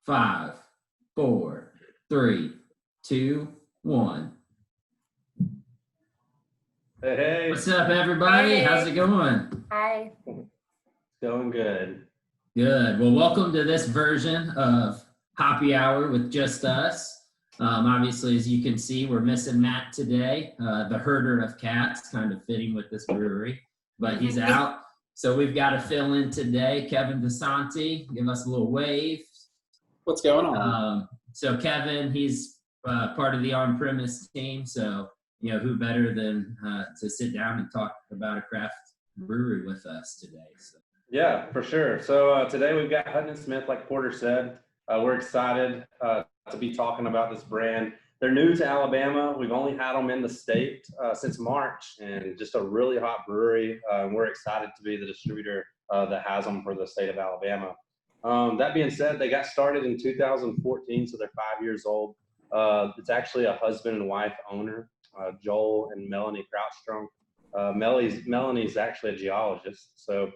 5, 4, 3, 2, 1. Hey. What's up, everybody? Hey. How's it going? Hi. Going good. Good. Well, welcome to this version of Hoppy Hour with just us. Obviously, as you can see, we're missing Matt today, the herder of cats, kind of fitting with this brewery, but he's out. So we've got to fill in today. Kevin DeSanti, give us a little wave. What's going on? So Kevin, he's part of the on-premise team. So, who better than to sit down and talk about a craft brewery with us today. So. Yeah, for sure. So today we've got Hutton and Smith, like Porter said. We're excited to be talking about this brand. They're new to Alabama. We've only had them in the state since March, and just a really hot brewery. We're excited to be the distributor that has them for the state of Alabama. That being said, they got started in 2014, so they're 5 years old. It's actually a husband and wife owner, Joel and Melanie Krautstrom. Melanie's actually a geologist, so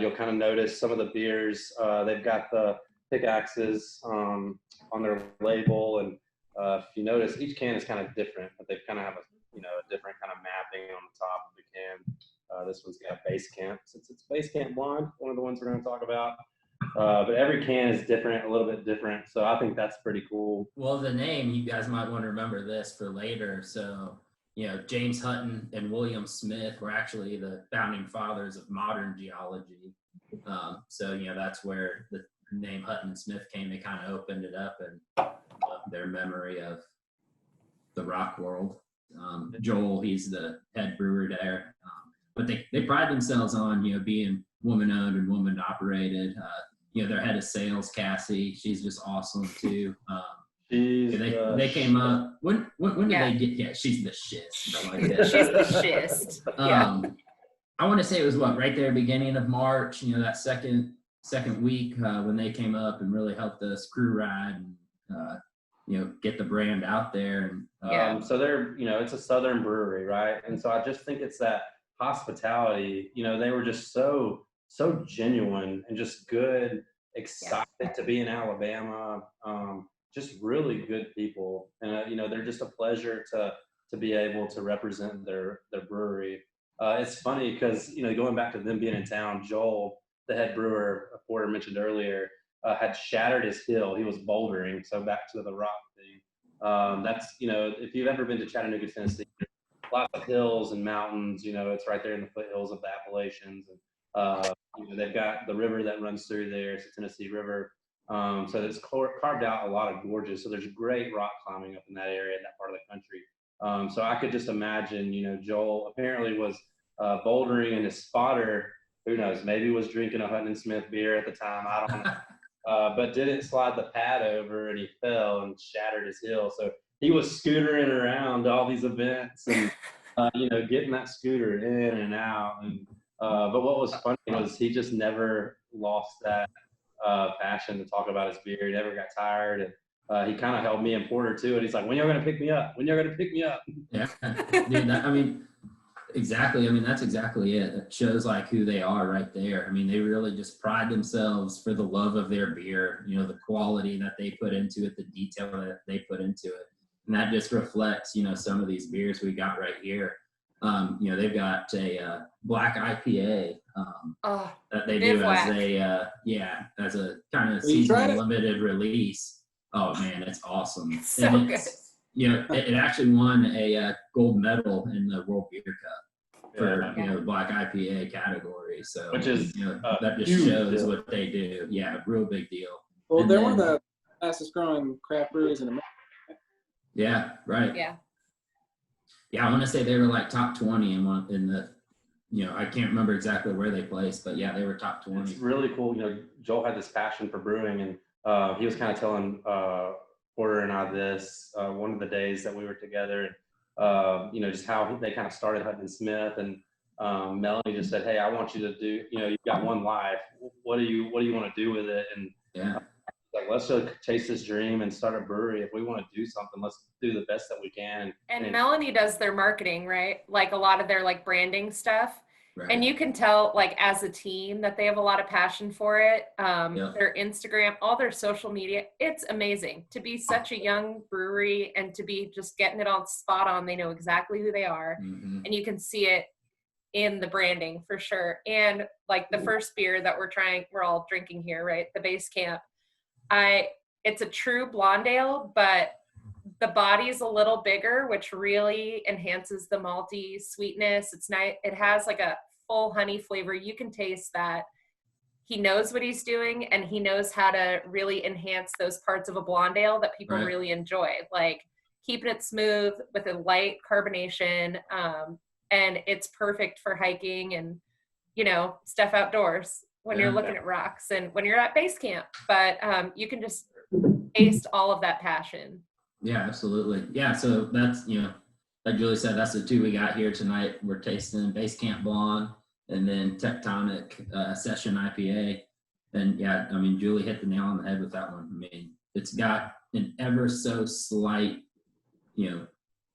you'll kind of notice some of the beers. They've got the pickaxes on their label, and if you notice, each can is kind of different, but they kind of have a different kind of mapping on the top of the can. This one's got base camp, since it's base camp blonde, one of the ones we're going to talk about. But every can is different, a little bit different, so I think that's pretty cool. Well, the name, you guys might want to remember this for later. So, James Hutton and William Smith were actually the founding fathers of modern geology. So, that's where the name Hutton and Smith came. They kind of opened it up and their memory of the rock world. Joel, he's the head brewer there. But they pride themselves on, being woman-owned and woman-operated. Their head of sales, Cassie, she's just awesome too. They came up. When did they get? Yeah, she's the shist. I like that. She's the shist. Yeah. I want to say it was right there, beginning of March. That second week when they came up and really helped us crew ride and get the brand out there. And so they're it's a southern brewery, right? And so I just think it's that hospitality. They were just so genuine and just good, excited to be in Alabama. Just really good people, and they're just a pleasure to be able to represent their brewery. It's funny because going back to them being in town, Joel, the head brewer, Porter mentioned earlier, had shattered his heel. He was bouldering, so back to the rock thing. That's if you've ever been to Chattanooga, Tennessee, lots of hills and mountains. It's right there in the foothills of the Appalachians, and they've got the river that runs through there. It's the Tennessee River. So it's carved out a lot of gorges. So there's great rock climbing up in that area, in that part of the country. So I could just imagine, Joel apparently was bouldering, and his spotter, who knows, maybe was drinking a Hutton and Smith beer at the time. I don't know. But didn't slide the pad over, and he fell and shattered his heel. So he was scootering around all these events and, getting that scooter in and out. And but what was funny was he just never lost that passion to talk about his beer. He never got tired, and he kind of held me and Porter too. And he's like, "When you're gonna pick me up? When you're gonna pick me up?" Yeah, dude. Exactly. That's exactly it. It shows who they are right there. They really just pride themselves for the love of their beer. The quality that they put into it, the detail that they put into it, and that just reflects, some of these beers we got right here. They've got a black IPA that they do as a kind of seasonal limited release. Oh man, it's awesome. It's so good. It actually won a gold medal in the World Beer Cup for the black IPA category. So which is that just shows what they do. Yeah, real big deal. Well, they're one of the fastest growing craft breweries in America. Yeah, right. Yeah, I want to say they were top 20 in the, I can't remember exactly where they placed, but yeah, they were top 20. It's really cool. Joel had this passion for brewing, and he was kind of telling Porter and I this one of the days that we were together, and just how they kind of started Hutton and Smith, and Melanie just said, "Hey, I want you to do, you've got one life. What do you want to do with it?" And let's just chase this dream and start a brewery. If we want to do something, let's do the best that we can. And Melanie does their marketing, right? A lot of their branding stuff. Right. And you can tell, like, as a team that they have a lot of passion for it. Their Instagram, all their social media, it's amazing to be such a young brewery and to be just getting it on spot on. They know exactly who they are, and you can see it in the branding for sure. And like the first beer that we're all drinking here, right? The Base Camp. It's a true blonde ale, but the body's a little bigger, which really enhances the malty sweetness. It's nice. It has like a full honey flavor. You can taste that. He knows what he's doing, and he knows how to really enhance those parts of a blonde ale that people really enjoy, like keeping it smooth with a light carbonation. And it's perfect for hiking and, stuff outdoors when you're looking at rocks and when you're at base camp. But you can just taste all of that passion. Yeah, absolutely. Yeah, so that's, like Julie said, that's the two we got here tonight. We're tasting Base Camp Blonde and then Tectonic Session IPA. And yeah, I mean, Julie hit the nail on the head with that one. I mean, it's got an ever so slight,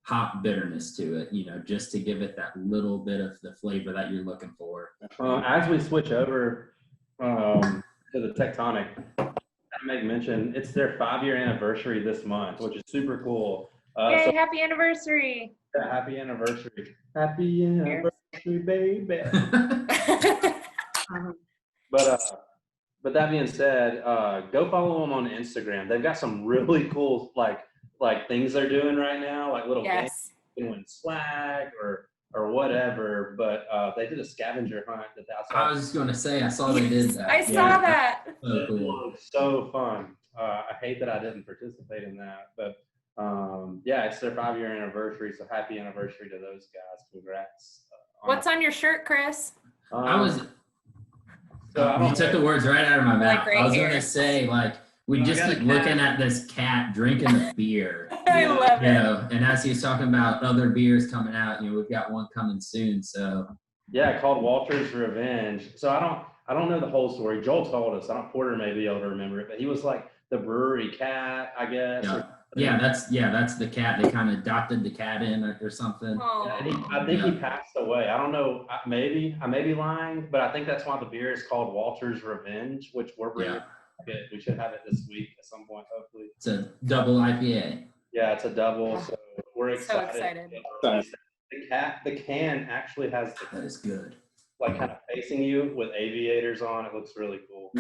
hop bitterness to it, just to give it that little bit of the flavor that you're looking for. As we switch over to the Tectonic, I make mention it's their 5-year anniversary this month, which is super cool. Yay, happy anniversary. Happy anniversary. Happy anniversary, baby. But that being said, go follow them on Instagram. They've got some really cool like things they're doing right now, like little games, doing swag or whatever. But they did a scavenger hunt that I was just going to say, I saw they did that. I saw that. So cool. It looked so fun. I hate that I didn't participate in that, but it's their 5-year anniversary. So happy anniversary to those guys. Congrats. What's on your shirt, Chris? You took the words right out of my mouth. I was going to say, we just keep looking at this cat drinking the beer. I love it. And as he's talking about other beers coming out, we've got one coming soon. So yeah, called Walter's Revenge. So I don't know the whole story. Joel told us. Porter may be able to remember it, but he was like the brewery cat, I guess. That's the cat. They kind of adopted the cat in or something. I think he passed away. I don't know. I may be lying, but I think that's why the beer is called Walter's Revenge, which we're bringing. We should have it this week at some point, hopefully. It's a double IPA. Yeah, it's a double, so we're excited. So excited. The can actually has that is good. Like kind of facing you with aviators on. It looks really cool.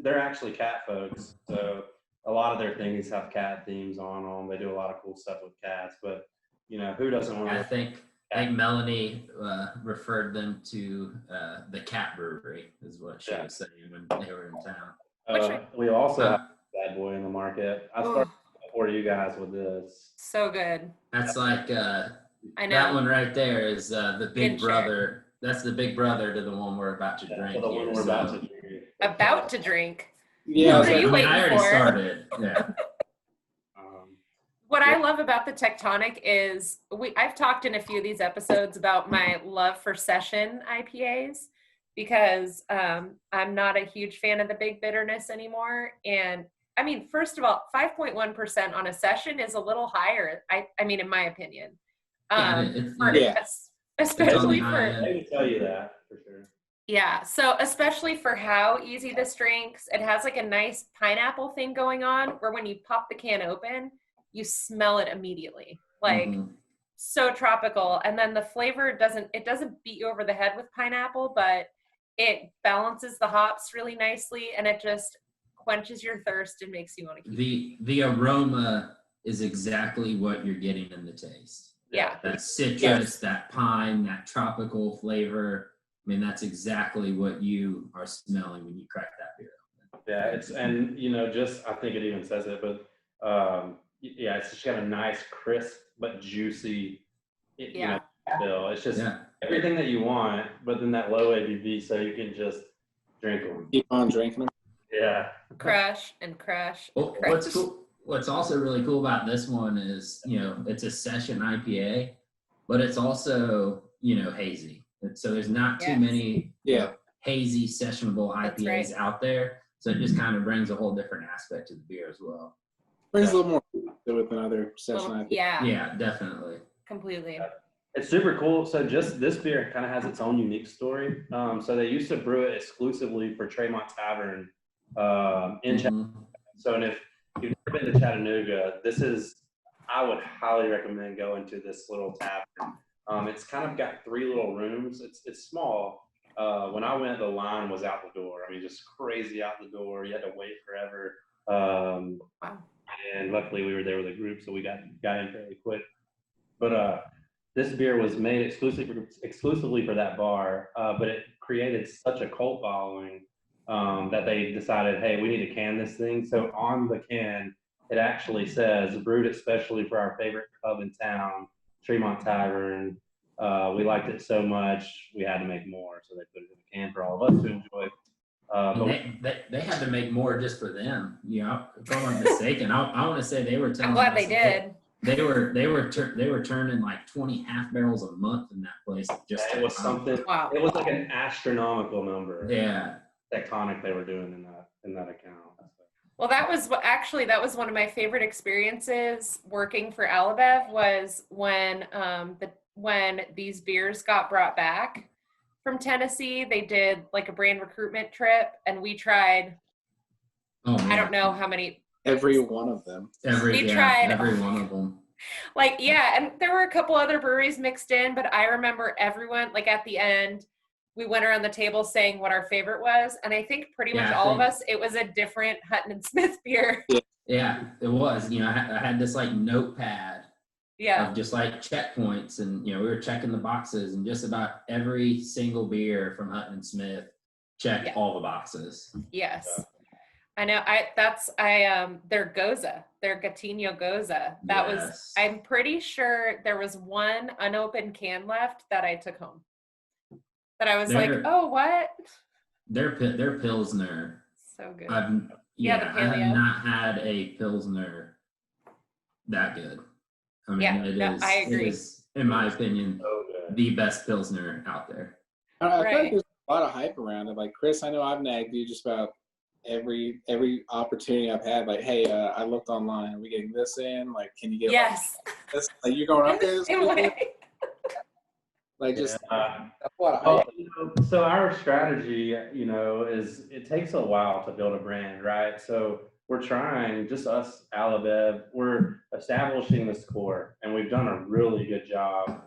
They're actually cat folks, so a lot of their things have cat themes on them. They do a lot of cool stuff with cats, but who doesn't want to? I think Melanie referred them to the Cat Brewery, is what she was saying when they were in town. We also have Bad Boy in the market. I started before you guys with this. So good. That's like I know. that one right there is the big brother. That's the big brother to the one we're about to drink. The one we're about to drink. About to drink. Yeah. What are you waiting I already for? started. Yeah. What I love about the Tectonic is I've talked in a few of these episodes about my love for session IPAs because I'm not a huge fan of the big bitterness anymore. And I mean, first of all, 5.1% on a session is a little higher. I mean, in my opinion. Especially for. I can tell you that for sure. Yeah, so especially for how easy this drinks, it has like a nice pineapple thing going on where when you pop the can open, you smell it immediately. Like so tropical. And then the flavor doesn't beat you over the head with pineapple, but it balances the hops really nicely and it just quenches your thirst and makes you want to keep the aroma is exactly what you're getting in the taste. Yeah. That citrus, that pine, that tropical flavor. I mean, that's exactly what you are smelling when you crack that beer open. Yeah, I think it even says it, but it's just got a nice, crisp but juicy, feel. It's just everything that you want, but then that low ABV, so you can just drink them. Keep on drinking them. Yeah. Crush and crush. Well, what's cool? What's also really cool about this one is, it's a session IPA, but it's also, hazy. So there's not too many hazy sessionable IPAs out there. So it just kind of brings a whole different aspect to the beer as well. Brings a little more to it than other session IPAs. Yeah. Yeah, definitely. Completely. It's super cool. So just this beer kind of has its own unique story. So they used to brew it exclusively for Tremont Tavern in Chattanooga. So, and if you've never been to Chattanooga, I would highly recommend going to this little tavern. It's kind of got 3 little rooms. It's small. When I went, the line was out the door. I mean, just crazy out the door. You had to wait forever. Wow. And luckily we were there with a group, so we got in fairly quick. But this beer was made exclusively for that bar, but it created such a cult following that they decided, hey, we need to can this thing. So on the can, it actually says, brewed especially for our favorite pub in town, Tremont Tavern. We liked it so much, we had to make more. So they put it in a can for all of us to enjoy. They had to make more just for them. You know, if I'm not mistaken, I want to say they were telling I'm glad us they did. They were turning like 20 half barrels a month in that place. Just it was something. Wow. It was like an astronomical number. Yeah. Tectonic they were doing in that account. Well, that was one of my favorite experiences working for Alabev was when these beers got brought back from Tennessee. They did like a brand recruitment trip, and we tried. I don't know how many. Every one of them. Every one of them. Like, yeah, and there were a couple other breweries mixed in, but I remember everyone, like at the end, we went around the table saying what our favorite was, and I think pretty much all of us, it was a different Hutton and Smith beer. Yeah, it was. You know, I had this like notepad of just like checkpoints, and you know, we were checking the boxes, and just about every single beer from Hutton and Smith checked all the boxes. Yes. I know. Their Goza, their Gatinho Goza. That was. I'm pretty sure there was one unopened can left that I took home. That I was like, oh, what? Their Pilsner. So good. I have not had a Pilsner that good. I mean, I agree. It is, in my opinion, the best Pilsner out there. I feel like there's a lot of hype around it. Like, Chris, I know I've nagged you just about every opportunity I've had. Like, hey, I looked online. Are we getting this in? Like, can you get this? Like, you going up there? Like, just that's a lot of hype. So our strategy, you know, is it takes a while to build a brand, right? So we're trying, just us, Alabev, we're establishing this core, and we've done a really good job.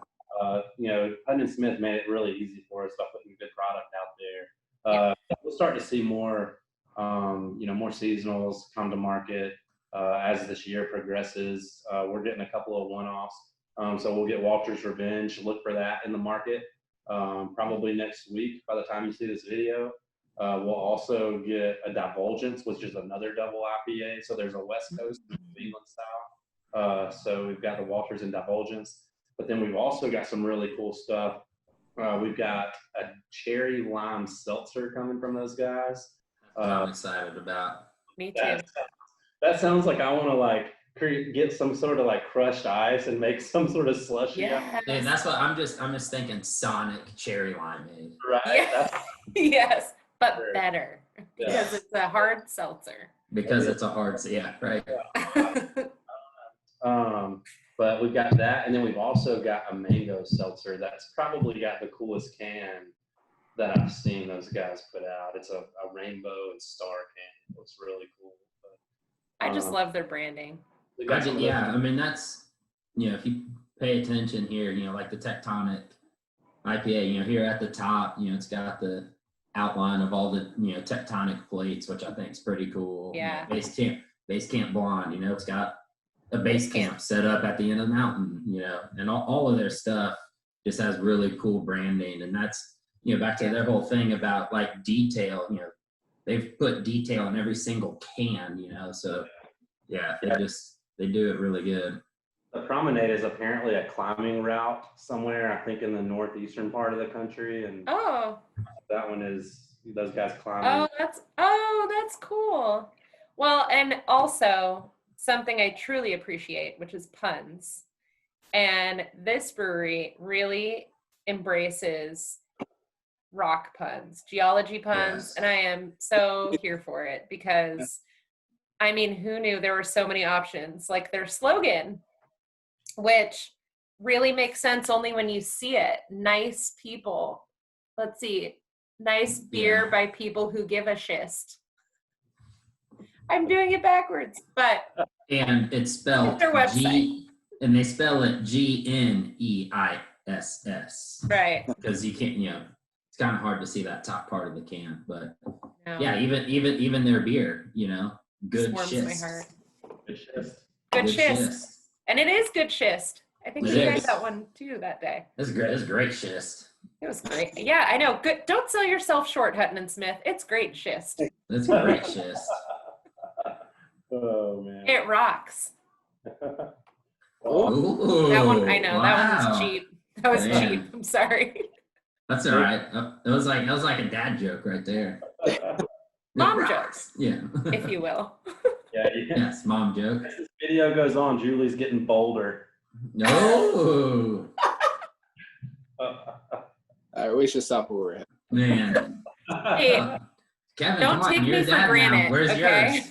You know, Hutton and Smith made it really easy for us by putting good product out there. We'll start to see more, you know, more seasonals come to market as this year progresses. We're getting a couple of one-offs. So we'll get Walter's Revenge. Look for that in the market probably next week by the time you see this video. We'll also get a Divulgence, which is another double IPA. So there's a West Coast New England style. So we've got the Walters and Divulgence. But then we've also got some really cool stuff. We've got a cherry lime seltzer coming from those guys. I'm excited about. Me too. That sounds like I want to like get some sort of like crushed ice and make some sort of slushy. Yeah, and that's what I'm just thinking. Sonic cherry limeade. Right. Yes, but better because it's a hard seltzer. Because it's a hard, right. But we've got that, and then we've also got a mango seltzer that's probably got the coolest can that I've seen those guys put out. It's a rainbow and star can. It looks really cool. But, I just love their branding. I mean, that's, you know, if you pay attention here, you know, like the Tectonic IPA, you know, here at the top, you know, it's got the outline of all the, you know, tectonic plates, which I think is pretty cool. Yeah. You know, base camp blonde, you know, it's got a base camp set up at the end of the mountain, you know, and all of their stuff just has really cool branding. And that's, you know, back to their whole thing about like detail, you know, they've put detail in every single can, you know, so yeah, they do it really good. The Promenade is apparently a climbing route somewhere, I think in the northeastern part of the country. And that one is those guys climbing. Oh, that's cool. Well, and also something I truly appreciate, which is puns. And this brewery really embraces rock puns, geology puns, and I am so here for it because, I mean, who knew there were so many options? Like their slogan, which really makes sense only when you see it. Nice people. Let's see. Nice beer by people who give a schist. I'm doing it backwards, but. And it's spelled their website. and they spell it Gneiss. Right. Because you can't, it's kind of hard to see that top part of the can, but No. yeah, even their beer, good Warms schist. my heart. Good schist. Good schist. And it is good schist. I think we tried that one too that day. It's great. It's great schist. It was great. Yeah, I know. Good. Don't sell yourself short, Hutton and Smith. It's great schist. It's great schist. Oh man. It rocks. Ooh, That one, I know. Wow. That one was cheap. That was Man. cheap. I'm sorry. That's all right. It was like a dad joke right there. Mom It jokes, rocks. Yeah. if you will. Yeah. Yes, mom joke. As this video goes on, Julie's getting bolder. No. We should stop where we're at. Man. Hey, Kevin, don't come on, take you're me a for dad granted. now. Where's Okay. yours?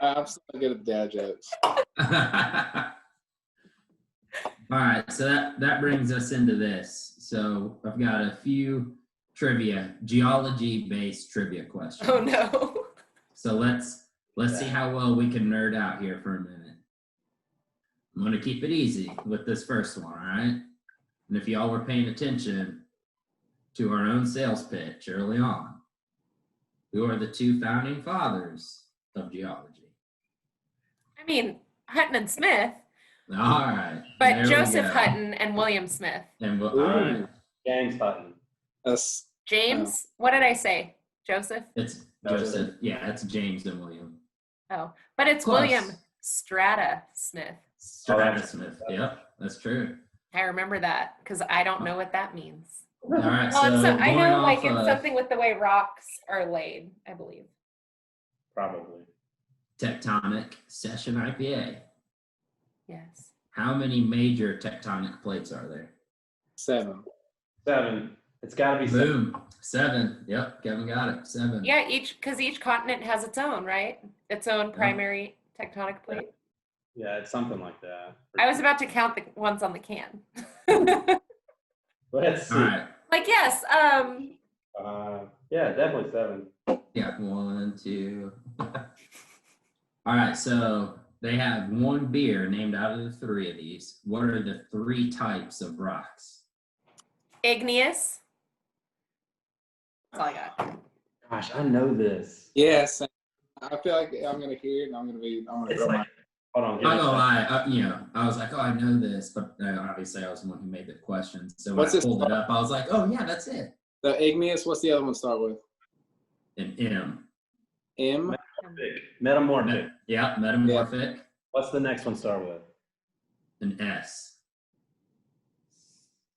I'm still good at dad jokes. All right, so that brings us into this. So I've got a few geology-based trivia questions. Oh no. So let's see how well we can nerd out here for a minute. I'm gonna keep it easy with this first one, all right? And if y'all were paying attention to our own sales pitch early on, who are the two founding fathers of geology? I mean, Hutton and Smith, All right. but there we Joseph go. Hutton and William Smith. And all right. James Hutton. Us. James? What did I say? Joseph? It's Joseph. Yeah, it's James and William. Oh, but it's Close. William Strata Smith. Strata Smith. Yep, that's true. I remember that because I don't know what that means. All right. Well, So I going know, off like, it's of something with the way rocks are laid, I believe. Probably. tectonic session IPA. Yes. How many major tectonic plates are there? 7. 7. It's got to be 7. Boom. 7. Yep, Kevin got it. 7. Yeah, because each continent has its own, right? Its own primary tectonic plate. Yeah, it's something like that. I was about to count the ones on the can. Let's see. All right. Like, yes, Yeah, definitely 7. Yeah, 1, 2. All right, so they have one beer named out of the 3 of these. What are the 3 types of rocks? igneous. That's all I got. Gosh, I know this. Yes. I feel like I'm going to hear it and I'm going to It's grow like, my. hold on. I'm not gonna lie, I was like, oh, I know this, but obviously I was the one who made the question. So when What's I this pulled it up, I was like, oh yeah, that's it. The igneous, what's the other one start with? An M. M? Metamorphic. Yeah, metamorphic. What's the next one start with? An S.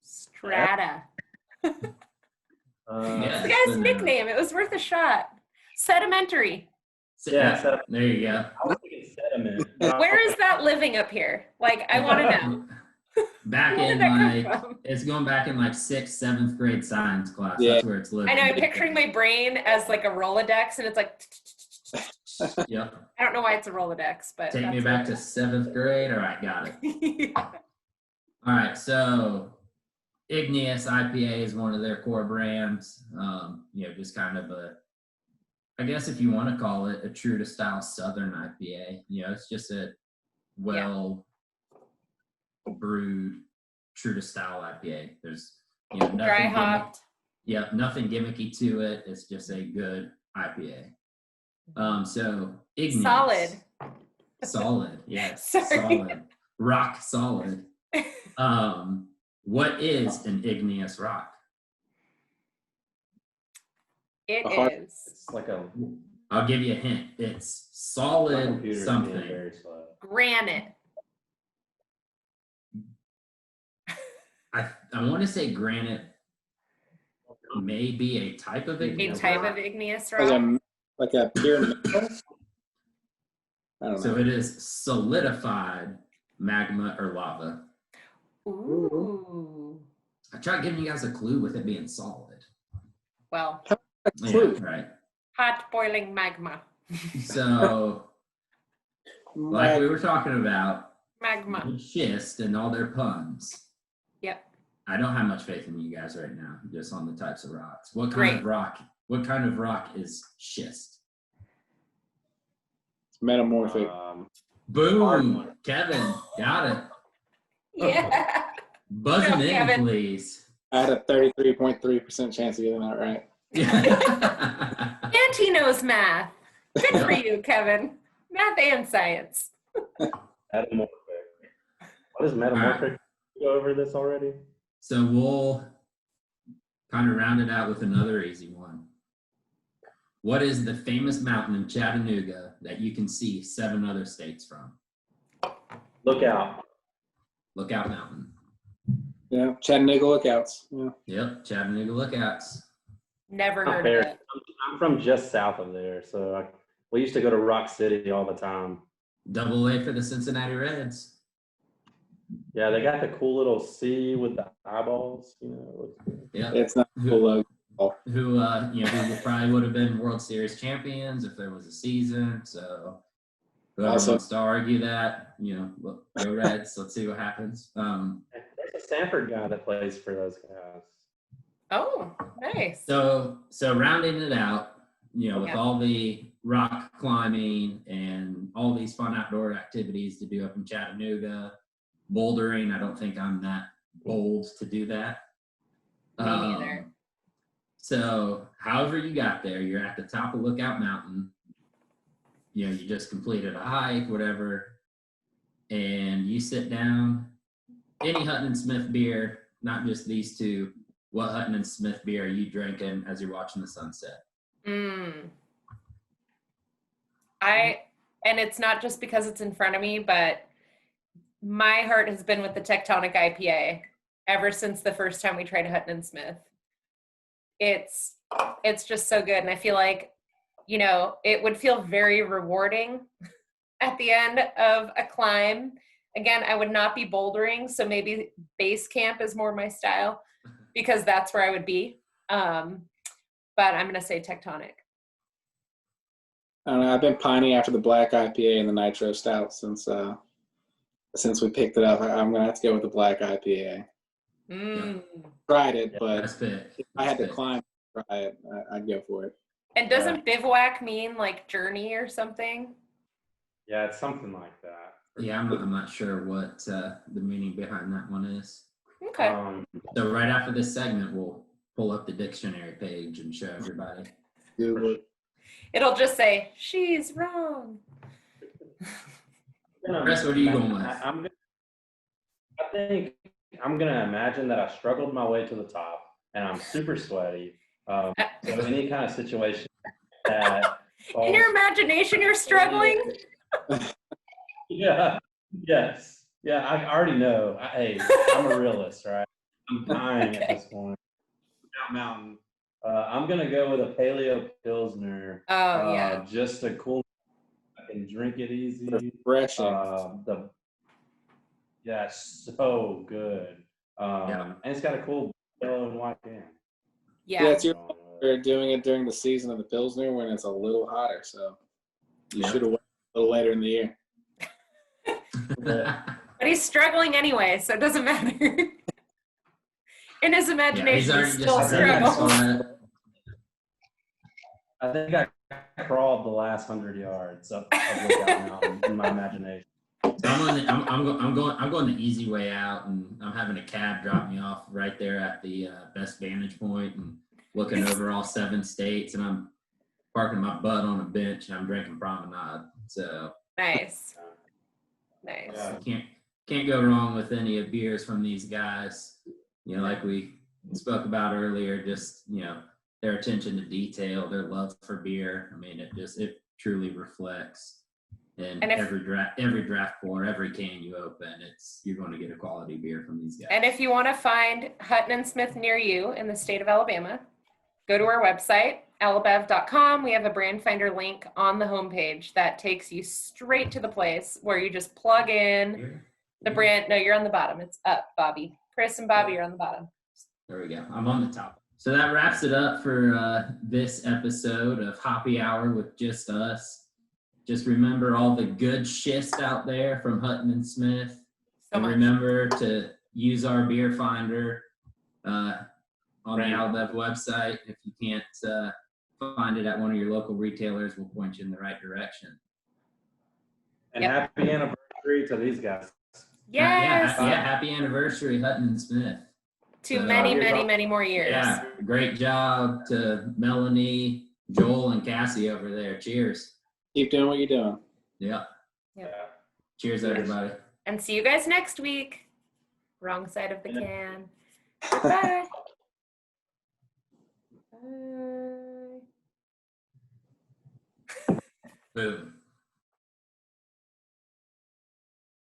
Strata. Yeah. The guy's nickname. It was worth a shot. Sedimentary. Yeah, There you go. I was thinking sediment. Where is that living up here? Like, I want to know. Back Where in did that come like, from? it's going back in like 6th, 7th grade science class. Yeah. That's where it's living. I know, I'm picturing my brain as like a Rolodex, and it's like, Yep. I don't know why it's a Rolodex, but. Take me back to 7th grade. All right, got it. All right, so Igneous IPA is one of their core brands. Just kind of I guess if you want to call it a true to style Southern IPA, it's just a well brewed, true to style IPA. There's nothing Dry hopped. nothing gimmicky to it. It's just a good IPA. So Igneous. Solid, yes. Sorry. Solid. Rock solid. What is an igneous rock? It is. It's like a I'll give you a hint. It's my solid computer's being something. very slow. Granite. I want to say granite may be a type of A igneous type rock. of igneous rock. Like a pyramid. I don't know. So it is solidified magma or lava. Ooh. I tried giving you guys a clue with it being solid. Well, Yeah, Clue. right. hot boiling magma. So like we were talking about, Magma. Schist and all their puns. Yep. I don't have much faith in you guys right now, just on the types of rocks. What kind of rock? What kind of rock is schist? It's metamorphic. Boom, Kevin, got it. Yeah. Buzz him in, Kevin. please. I had a 33.3% chance of getting that right. And he knows math. Good for you, Kevin. Math and science. Metamorphic. What is metamorphic? Go over this already? So we'll kind of round it out with another easy one. What is the famous mountain in Chattanooga that you can see 7 other states from? Lookout. Lookout Mountain. Yeah, Chattanooga Lookouts. Yeah. Yep, Chattanooga Lookouts. Never heard of it. I'm from just south of there, so we used to go to Rock City all the time. Double A for the Cincinnati Reds. Yeah, they got the cool little C with the eyeballs. Yeah, It's not cool logo. Who probably would have been World Series champions if there was a season. So whoever wants to argue that, go Reds. Let's see what happens. There's a Stanford guy that plays for those guys. Oh, nice. So rounding it out, with all the rock climbing and all these fun outdoor activities to do up in Chattanooga, bouldering, I don't think I'm that bold to do that. Me neither. So however you got there, you're at the top of Lookout Mountain. You just completed a hike, whatever, and you sit down. Any Hutton and Smith beer, not just these two. What Hutton and Smith beer are you drinking as you're watching the sunset? And it's not just because it's in front of me, but my heart has been with the Tectonic IPA ever since the first time we tried Hutton and Smith. It's just so good. And I feel like, it would feel very rewarding at the end of a climb. Again, I would not be bouldering, so maybe base camp is more my style because that's where I would be. But I'm going to say Tectonic. I don't know, I've been pining after the black IPA and the nitro stout since we picked it up. I'm gonna have to go with the black IPA. Tried it, but if I had to climb, try it, I'd go for it. And doesn't bivouac mean like journey or something? Yeah, it's something like that. Yeah, I'm not sure what the meaning behind that one is. Okay. So right after this segment, we'll pull up the dictionary page and show everybody. Google it. It'll just say, she's wrong. Chris, what are you going with? I think I'm going to imagine that I struggled my way to the top and I'm super sweaty. So any kind of situation that... In your imagination, you're struggling? Yeah. Yes. Yeah, I already know. I'm a realist, right? I'm dying at this point. Mountain. I'm going to go with a Paleo Pilsner. Oh, yeah. Just a cool... I can drink it easy. Refreshing. So good. And it's got a cool yellow and white can. Yeah. Yeah, you're doing it during the season of the Pilsner when it's a little hotter, so you should have waited a little later in the year. But he's struggling anyway, so it doesn't matter. In his imagination, he's still struggling. I think I crawled the last 100 yards of Lookout Mountain in my imagination. So I'm going the easy way out, and I'm having a cab drop me off right there at the best vantage point, and looking over all 7 states, and I'm parking my butt on a bench, and I'm drinking Promenade. So nice. Can't go wrong with any of beers from these guys. Like we spoke about earlier, just their attention to detail, their love for beer. I mean, it truly reflects. And every draft pour, every can you open, you're going to get a quality beer from these guys. And if you want to find Hutton and Smith near you in the state of Alabama, go to our website, alabev.com. We have a brand finder link on the homepage that takes you straight to the place where you just plug in the brand. No, you're on the bottom. It's up, Bobby. Chris and Bobby are on the bottom. There we go. I'm on the top. So that wraps it up for this episode of Hoppy Hour with just us. just remember all the good schist out there from Hutton and Smith. And remember to use our beer finder on the Albev website. If you can't find it at one of your local retailers, we'll point you in the right direction. And happy anniversary to these guys. Yes. Happy anniversary, Hutton and Smith. To many more years. Yeah, great job to Melanie, Joel, and Cassie over there. Cheers. Keep doing what you're doing. Yeah. Cheers, everybody. And see you guys next week. Wrong side of the can. Bye. Bye. Boom.